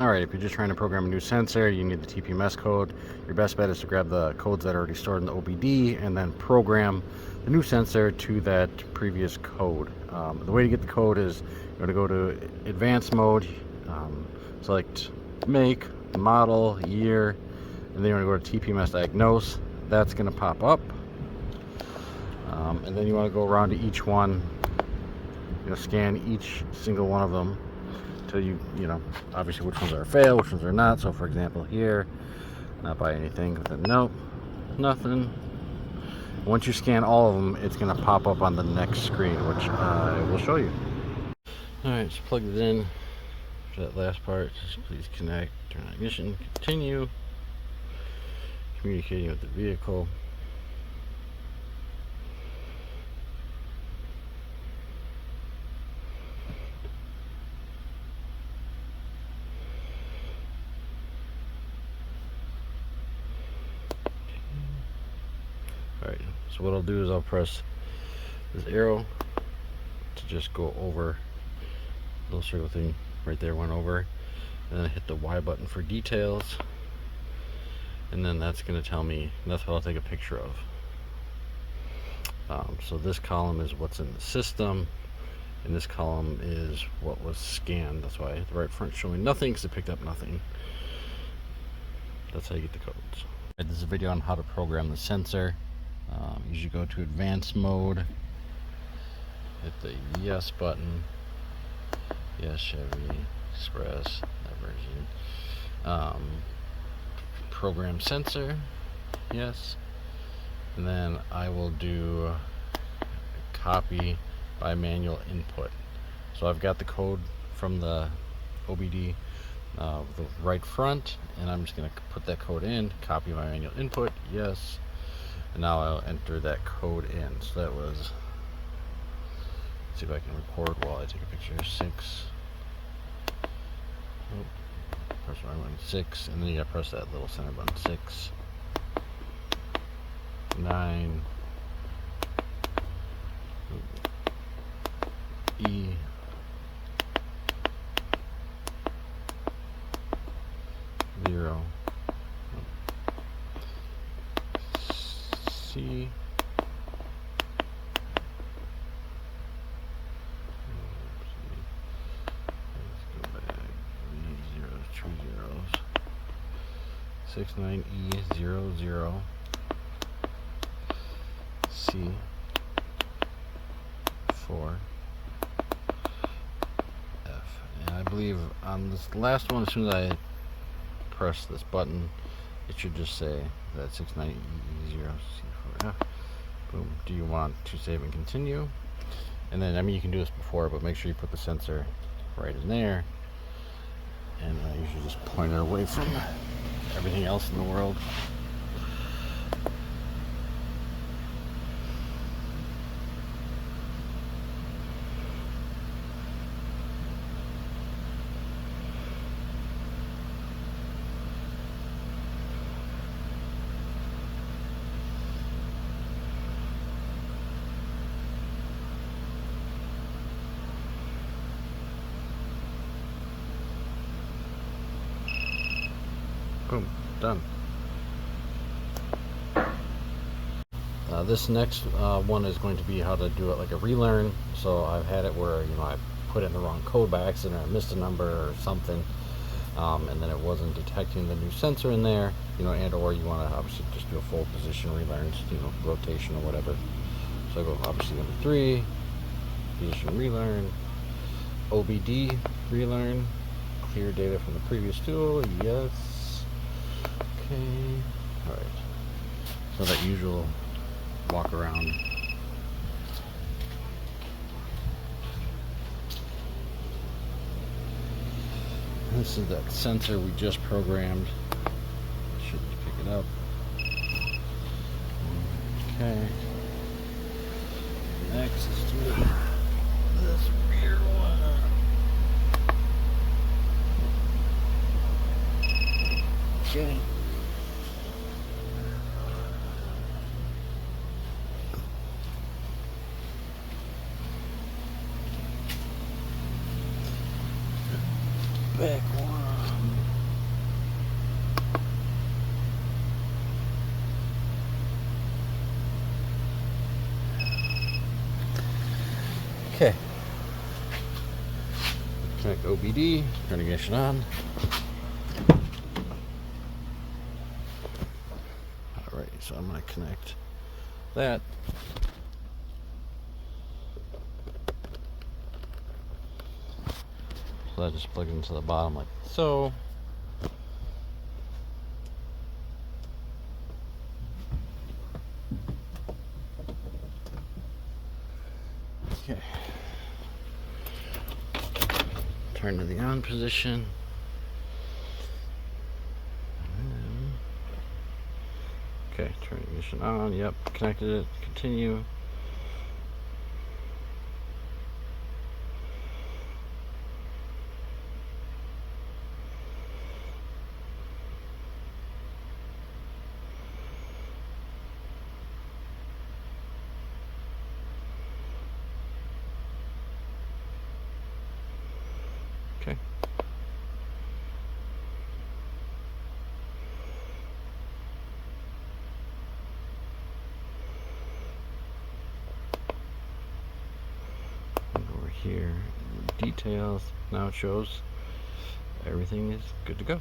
Alright, if you're just trying to program a new sensor, you need the TPMS code. Your best bet is to grab the codes that are already stored in the OBD and then program the new sensor to that previous code. The way to get the code is you're going to go to advanced mode, select make, model, year, and then you're going to go to TPMS Diagnose. That's going to pop up. And then you want to go around to each one, scan each single one of them. You know, obviously which ones are a fail, which ones are not. So for example here, not buy anything, then nope, nothing. Once you scan all of them, it's going to pop up on the next screen, which I will show you. Alright, so plug it in for that last part. Just please connect, turn on ignition, continue communicating with the vehicle. Alright, so what I'll do is I'll press this arrow to just go over. Little circle thing right there went over, and then I hit the Y button for details, and then that's going to tell me, that's what I'll take a picture of. So this column is what's in the system, and this column is what was scanned. That's why I hit the right front showing nothing, because it picked up nothing. That's how you get the codes. This is a video on how to program the sensor. You should go to advanced mode, hit the yes button, yes Chevy Express, that version, program sensor, yes, and then I will do copy by manual input. So I've got the code from the OBD, the right front, and I'm just going to put that code in, copy my manual input, yes. And now I'll enter that code in. So that was, let's see if I can record while I take a picture. 6. Oh, press the right one. 6, and then you gotta press that little center button. 6, 9, E, zero, C, let's go back, 2 zeros, 6, 9, E, 0, 0, C, 4, F. And I believe on this last one, as soon as I press this button, it should just say that 69E0 C4F. Boom. Do you want to save and continue? And then, I mean, you can do this before, but make sure you put the sensor right in there. And you should just point it away from everything else in the world. Boom, done. This next one is going to be how to do it like a relearn. So I've had it where, I put in the wrong code by accident, or I missed a number or something, and then it wasn't detecting the new sensor in there, and or you want to obviously just do a full position relearn, rotation or whatever. So I go obviously number 3, position relearn, OBD relearn, clear data from the previous tool, yes. Okay, alright. So that usual walk around. This is that sensor we just programmed. Should pick it up. Okay. Next is to this weird one. Okay. Back one. OBD, turn ignition on. Alright, so I'm going to connect that. So that just plugs into the bottom like so. Okay. Turn to the on position. Okay, turn ignition on. Yep, connected it. Continue. Okay. Over here, details. Now it shows everything is good to go.